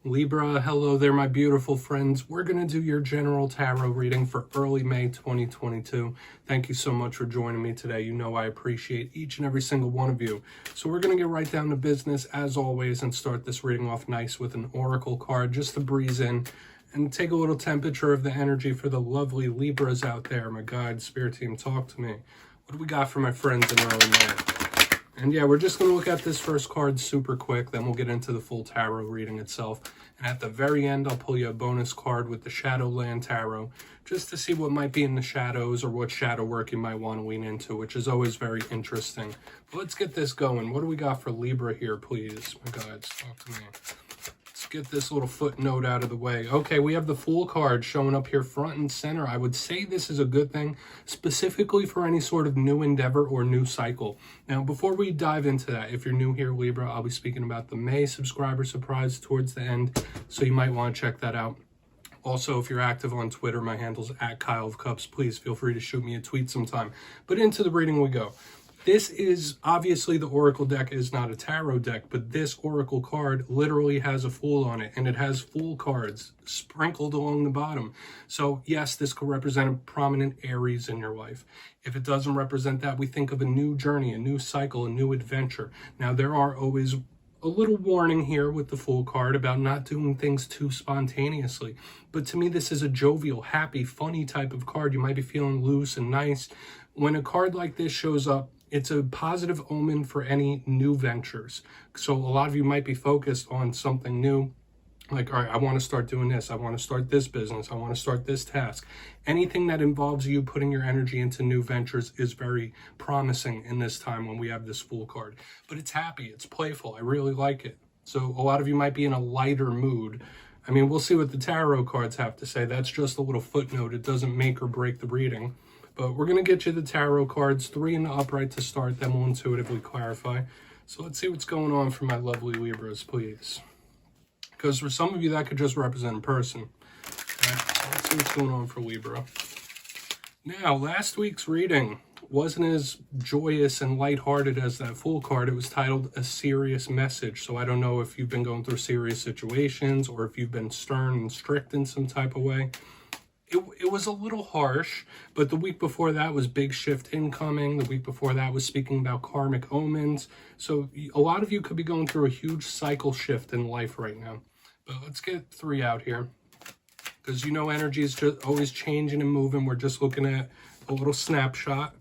Libra, hello there, my beautiful friends. We're going to do your general tarot reading for early May 2022. Thank you so much for joining me today. You know I appreciate each and every single one of you. So we're going to get right down to business as always and start this reading off nice with an oracle card just to breeze in and take a little temperature of the energy for the lovely Libras out there. My guide, spirit team, talk to me. What do we got for my friends in early May? And yeah, we're just going to look at this first card super quick, then we'll get into the full tarot reading itself. And at the very end, I'll pull you a bonus card with the Shadowland Tarot, just to see what might be in the shadows or what shadow work you might want to lean into, which is always very interesting. But let's get this going. What do we got for Libra here, please? My guides, talk to me. Get this little footnote out of the way. Okay, we have the Fool card showing up here front and center. I would say this is a good thing, specifically for any sort of new endeavor or new cycle. Now, before we dive into that, if you're new here, Libra, I'll be speaking about the May subscriber surprise towards the end, so you might want to check that out. Also, if you're active on Twitter, my handle's at kyleofcups. Please feel free to shoot me a tweet sometime. But into the reading we go. This is, obviously the Oracle deck is not a tarot deck, but this Oracle card literally has a Fool on it, and it has Fool cards sprinkled along the bottom. So yes, this could represent a prominent Aries in your life. If it doesn't represent that, we think of a new journey, a new cycle, a new adventure. Now, there are always a little warning here with the Fool card about not doing things too spontaneously. But to me, this is a jovial, happy, funny type of card. You might be feeling loose and nice. When a card like this shows up, it's a positive omen for any new ventures. So a lot of you might be focused on something new. Like, all right, I want to start doing this. I want to start this business. I want to start this task. Anything that involves you putting your energy into new ventures is very promising in this time when we have this Fool card. But it's happy. It's playful. I really like it. So a lot of you might be in a lighter mood. I mean, we'll see what the tarot cards have to say. That's just a little footnote. It doesn't make or break the reading. But we're going to get you the tarot cards, 3 in the upright to start, then we'll intuitively clarify. So let's see what's going on for my lovely Libras, please. Because for some of you, that could just represent a person. Right, so let's see what's going on for Libra. Now, last week's reading wasn't as joyous and lighthearted as that Fool card. It was titled A Serious Message. So I don't know if you've been going through serious situations or if you've been stern and strict in some type of way. It was a little harsh, but the week before that was Big Shift Incoming. The week before that was speaking about karmic omens. So a lot of you could be going through a huge cycle shift in life right now. But let's get 3 out here, because you know energy is just always changing and moving. We're just looking at a little snapshot.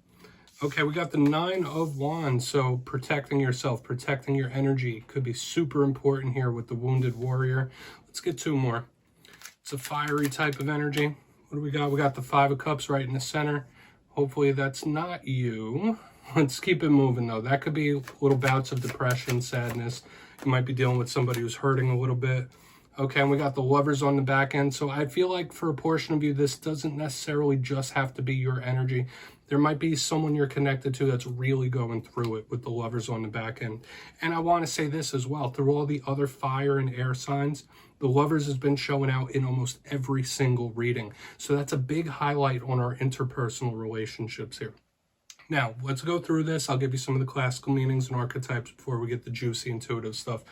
Okay, we got the 9 of Wands. So protecting yourself, protecting your energy could be super important here with the Wounded Warrior. Let's get 2 more. It's a fiery type of energy. What do we got? We got the 5 of Cups right in the center. Hopefully that's not you. Let's keep it moving, though. That could be little bouts of depression, sadness. You might be dealing with somebody who's hurting a little bit. Okay, and we got the Lovers on the back end. So I feel like for a portion of you, this doesn't necessarily just have to be your energy. There might be someone you're connected to that's really going through it with the Lovers on the back end. And I want to say this as well. Through all the other fire and air signs, the Lovers has been showing out in almost every single reading. So that's a big highlight on our interpersonal relationships here. Now, let's go through this. I'll give you some of the classical meanings and archetypes before we get the juicy intuitive stuff.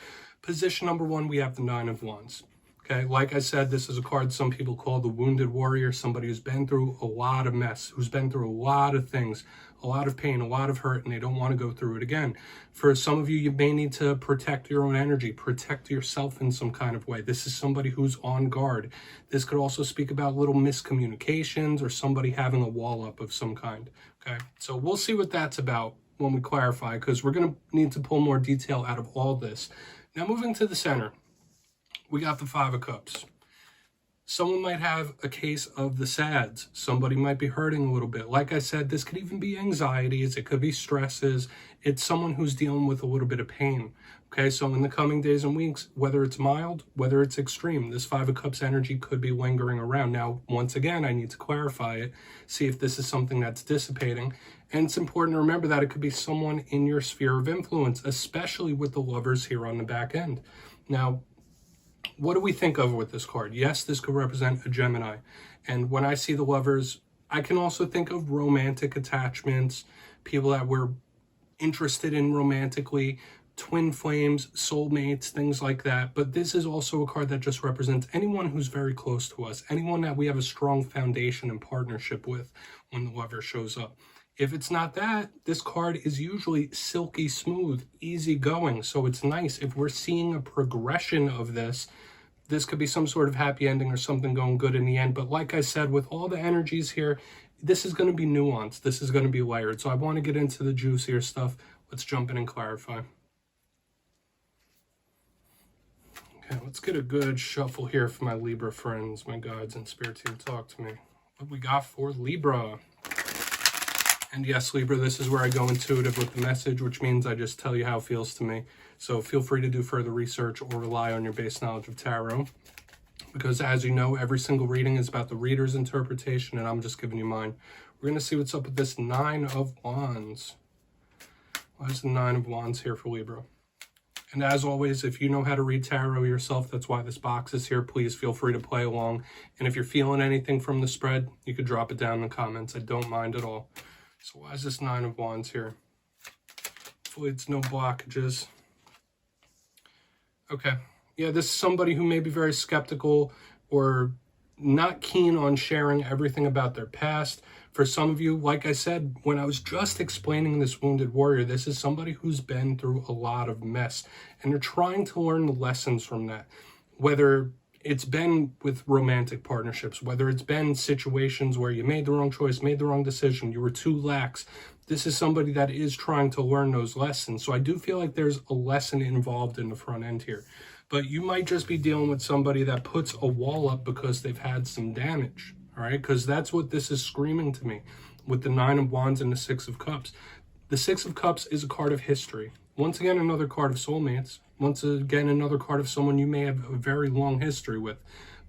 Position number 1, we have the 9 of Wands. Okay, like I said, this is a card some people call the Wounded Warrior, somebody who's been through a lot of mess, who's been through a lot of things, a lot of pain, a lot of hurt, and they don't want to go through it again. For some of you, you may need to protect your own energy, protect yourself in some kind of way. This is somebody who's on guard. This could also speak about little miscommunications or somebody having a wall up of some kind. Okay, so we'll see what that's about when we clarify, because we're going to need to pull more detail out of all this. Now, moving to the center, we got the 5 of Cups. Someone might have a case of the SADS. Somebody might be hurting a little bit. Like I said, this could even be anxieties. It could be stresses. It's someone who's dealing with a little bit of pain. Okay, so in the coming days and weeks, whether it's mild, whether it's extreme, this 5 of Cups energy could be lingering around. Now, once again, I need to clarify it, see if this is something that's dissipating. And it's important to remember that it could be someone in your sphere of influence, especially with the Lovers here on the back end. Now, what do we think of with this card? Yes, this could represent a Gemini. And when I see the Lovers, I can also think of romantic attachments, people that we're interested in romantically, twin flames, soulmates, things like that. But this is also a card that just represents anyone who's very close to us, anyone that we have a strong foundation and partnership with when the lover shows up. If it's not that, this card is usually silky smooth, easy going. So it's nice. If we're seeing a progression of this, this could be some sort of happy ending or something going good in the end. But like I said, with all the energies here, this is going to be nuanced. This is going to be layered. So I want to get into the juicier stuff. Let's jump in and clarify. Okay, let's get a good shuffle here for my Libra friends, my guides and spirit team. Talk to me. What we got for Libra? And yes, Libra, this is where I go intuitive with the message, which means I just tell you how it feels to me. So feel free to do further research or rely on your base knowledge of tarot. Because as you know, every single reading is about the reader's interpretation, and I'm just giving you mine. We're going to see what's up with this Nine of Wands. Why is the Nine of Wands here for Libra? And as always, if you know how to read tarot yourself, that's why this box is here. Please feel free to play along. And if you're feeling anything from the spread, you could drop it down in the comments. I don't mind at all. So why is this Nine of Wands here? Hopefully it's no blockages. Okay. Yeah, this is somebody who may be very skeptical or not keen on sharing everything about their past. For some of you, like I said, when I was just explaining this wounded warrior, this is somebody who's been through a lot of mess. And they're trying to learn the lessons from that. Whether it's been with romantic partnerships, whether it's been situations where you made the wrong choice, made the wrong decision, you were too lax. This is somebody that is trying to learn those lessons. So I do feel like there's a lesson involved in the front end here. But you might just be dealing with somebody that puts a wall up because they've had some damage, all right? Because that's what this is screaming to me with the Nine of Wands and the Six of Cups. The Six of Cups is a card of history. Once again, another card of soulmates. Once again, another card of someone you may have a very long history with.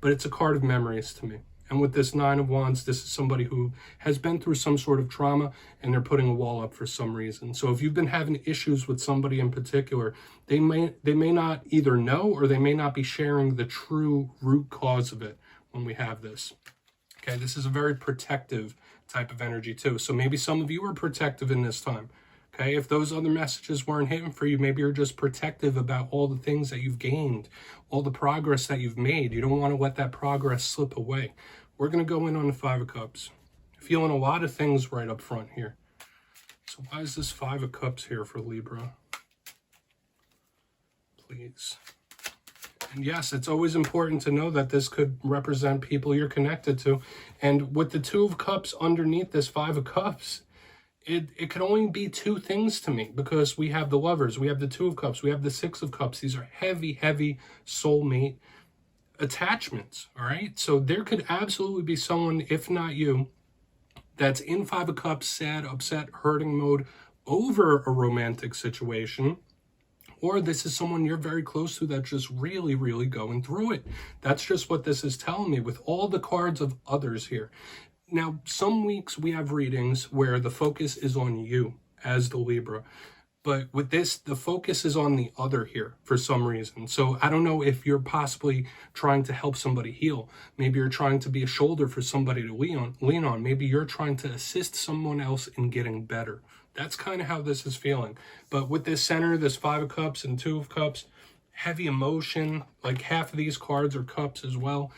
But it's a card of memories to me. And with this Nine of Wands, this is somebody who has been through some sort of trauma and they're putting a wall up for some reason. So if you've been having issues with somebody in particular, they may not either know or they may not be sharing the true root cause of it when we have this. Okay, this is a very protective type of energy too. So maybe some of you are protective in this time. Okay, if those other messages weren't hitting for you, maybe you're just protective about all the things that you've gained, all the progress that you've made. You don't want to let that progress slip away. We're going to go in on the Five of Cups. Feeling a lot of things right up front here. So why is this Five of Cups here for Libra? Please. And yes, it's always important to know that this could represent people you're connected to. And with the Two of Cups underneath this Five of Cups, it could only be two things to me, because we have the Lovers, we have the Two of Cups, we have the Six of Cups. These are heavy, heavy soulmate attachments, all right? So there could absolutely be someone, if not you, that's in Five of Cups, sad, upset, hurting mode over a romantic situation. Or this is someone you're very close to that's just really, really going through it. That's just what this is telling me with all the cards of others here. Now, some weeks we have readings where the focus is on you as the Libra. But with this, the focus is on the other here for some reason. So I don't know if you're possibly trying to help somebody heal. Maybe you're trying to be a shoulder for somebody to lean on. Maybe you're trying to assist someone else in getting better. That's kind of how this is feeling. But with this center, this Five of Cups and Two of Cups, heavy emotion, like half of these cards are cups as well.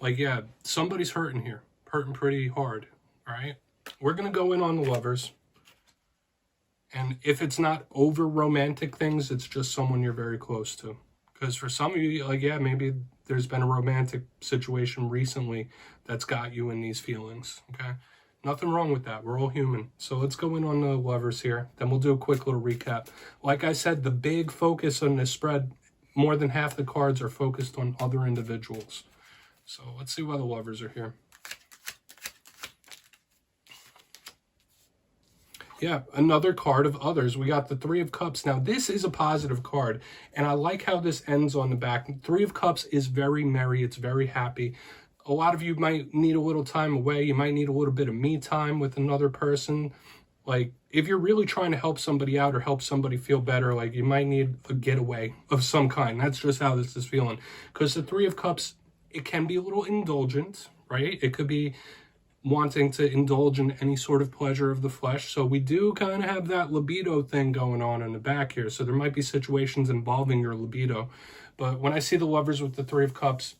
Like, yeah, somebody's hurting here. Hurting pretty hard, all right? We're going to go in on the Lovers. And if it's not over romantic things, it's just someone you're very close to. Because for some of you, like, yeah, maybe there's been a romantic situation recently that's got you in these feelings, okay? Nothing wrong with that. We're all human. So let's go in on the Lovers here. Then we'll do a quick little recap. Like I said, the big focus on this spread, more than half the cards are focused on other individuals. So let's see why the Lovers are here. Yeah, another card of others. We got the Three of Cups. Now, this is a positive card, and I like how this ends on the back. Three of Cups is very merry. It's very happy. A lot of you might need a little time away. You might need a little bit of me time with another person. Like, if you're really trying to help somebody out or help somebody feel better, like, you might need a getaway of some kind. That's just how this is feeling. Because the Three of Cups, it can be a little indulgent, right? It could be wanting to indulge in any sort of pleasure of the flesh. So we do kind of have that libido thing going on in the back here. So there might be situations involving your libido. But when I see the Lovers with the Three of Cups,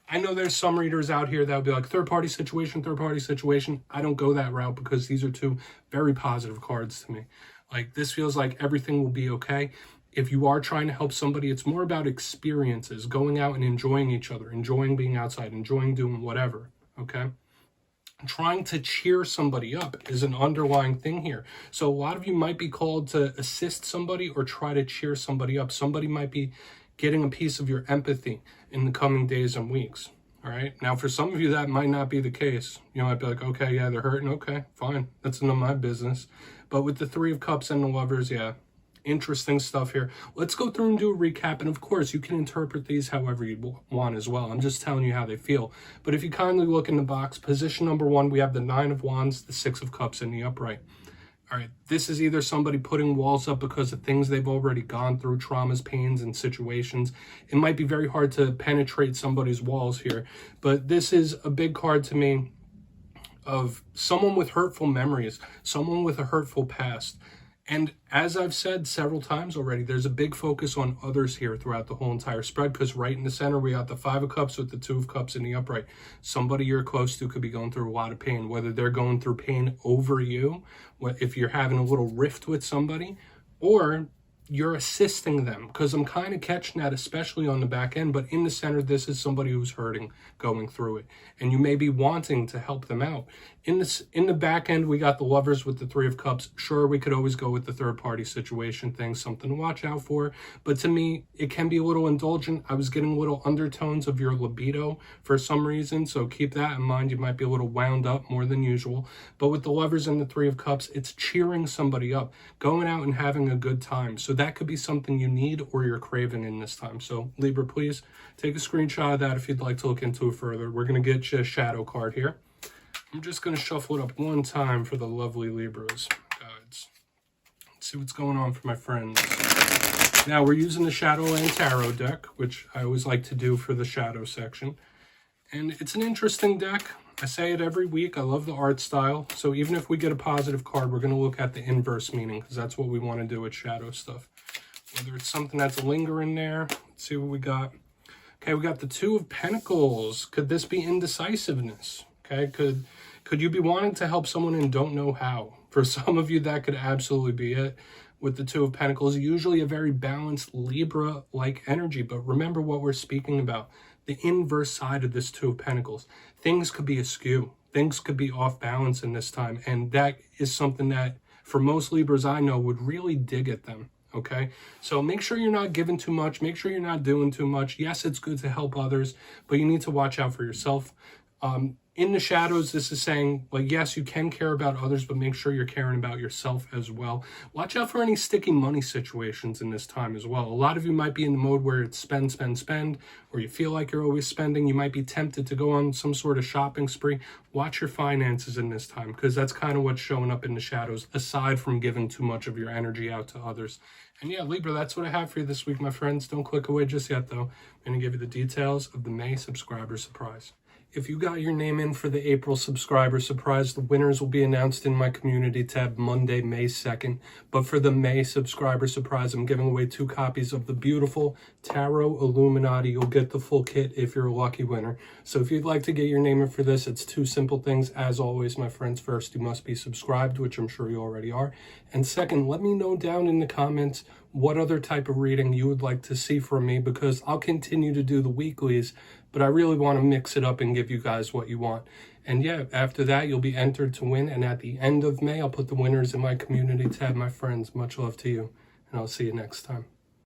I know there's some readers out here that would be like, third-party situation, third-party situation. I don't go that route because these are two very positive cards to me. Like, this feels like everything will be okay. If you are trying to help somebody, it's more about experiences, going out and enjoying each other, enjoying being outside, enjoying doing whatever, okay? Trying to cheer somebody up is an underlying thing here. So a lot of you might be called to assist somebody or try to cheer somebody up. Somebody might be getting a piece of your empathy in the coming days and weeks. All right. Now, for some of you, that might not be the case. You might be like, okay, yeah, they're hurting. Okay, fine. That's none of my business. But with the Three of Cups and the Lovers, yeah, interesting stuff here. Let's go through and do a recap. And of course, you can interpret these however you want as well. I'm just telling you how they feel. But if you kindly look in the box, position number 1, we have the Nine of Wands, the Six of Cups in the upright. All right, this is either somebody putting walls up because of things they've already gone through, traumas, pains, and situations. It might be very hard to penetrate somebody's walls here, but this is a big card to me of someone with hurtful memories, someone with a hurtful past. And as I've said several times already, there's a big focus on others here throughout the whole entire spread, because right in the center, we got the Five of Cups with the Two of Cups in the upright. Somebody you're close to could be going through a lot of pain, whether they're going through pain over you, if you're having a little rift with somebody, or you're assisting them, because I'm kind of catching that, especially on the back end. But in the center, this is somebody who's hurting, going through it, and you may be wanting to help them out. In the back end, we got the Lovers with the Three of Cups. Sure, we could always go with the third-party situation thing, something to watch out for. But to me, it can be a little indulgent. I was getting little undertones of your libido for some reason, so keep that in mind. You might be a little wound up more than usual. But with the Lovers and the Three of Cups, it's cheering somebody up, going out and having a good time. So that could be something you need or you're craving in this time. So Libra, please take a screenshot of that if you'd like to look into it further. We're going to get you a shadow card here. I'm just going to shuffle it up one time for the lovely Libras. Guides. Let's see what's going on for my friends. Now, we're using the Shadowland Tarot deck, which I always like to do for the shadow section. And it's an interesting deck. I say it every week. I love the art style. So even if we get a positive card, we're going to look at the inverse meaning, because that's what we want to do with shadow stuff. Whether it's something that's lingering there. Let's see what we got. Okay, we got the Two of Pentacles. Could this be indecisiveness? Okay, could you be wanting to help someone and don't know how? For some of you, that could absolutely be it. With the Two of Pentacles, usually a very balanced Libra-like energy. But remember what we're speaking about, the inverse side of this Two of Pentacles. Things could be askew. Things could be off balance in this time. And that is something that, for most Libras I know, would really dig at them. Okay, so make sure you're not giving too much. Make sure you're not doing too much. Yes, it's good to help others, but you need to watch out for yourself. In the shadows, this is saying, like, yes, you can care about others, but make sure you're caring about yourself as well. Watch out for any sticky money situations in this time as well. A lot of you might be in the mode where it's spend, spend, spend, or you feel like you're always spending. You might be tempted to go on some sort of shopping spree. Watch your finances in this time, because that's kind of what's showing up in the shadows, aside from giving too much of your energy out to others. And yeah, Libra, that's what I have for you this week, my friends. Don't click away just yet, though. I'm going to give you the details of the May subscriber surprise. If you got your name in for the April subscriber surprise, the winners will be announced in my community tab Monday, May 2nd. But for the May subscriber surprise, I'm giving away 2 copies of the beautiful Tarot Illuminati. You'll get the full kit if you're a lucky winner. So if you'd like to get your name in for this, it's 2 simple things. As always, my friends, first, you must be subscribed, which I'm sure you already are. And second, let me know down in the comments what other type of reading you would like to see from me, because I'll continue to do the weeklies, but I really want to mix it up and give you guys what you want. And yeah, after that, you'll be entered to win. And at the end of May, I'll put the winners in my community tab, my friends. Much love to you, and I'll see you next time.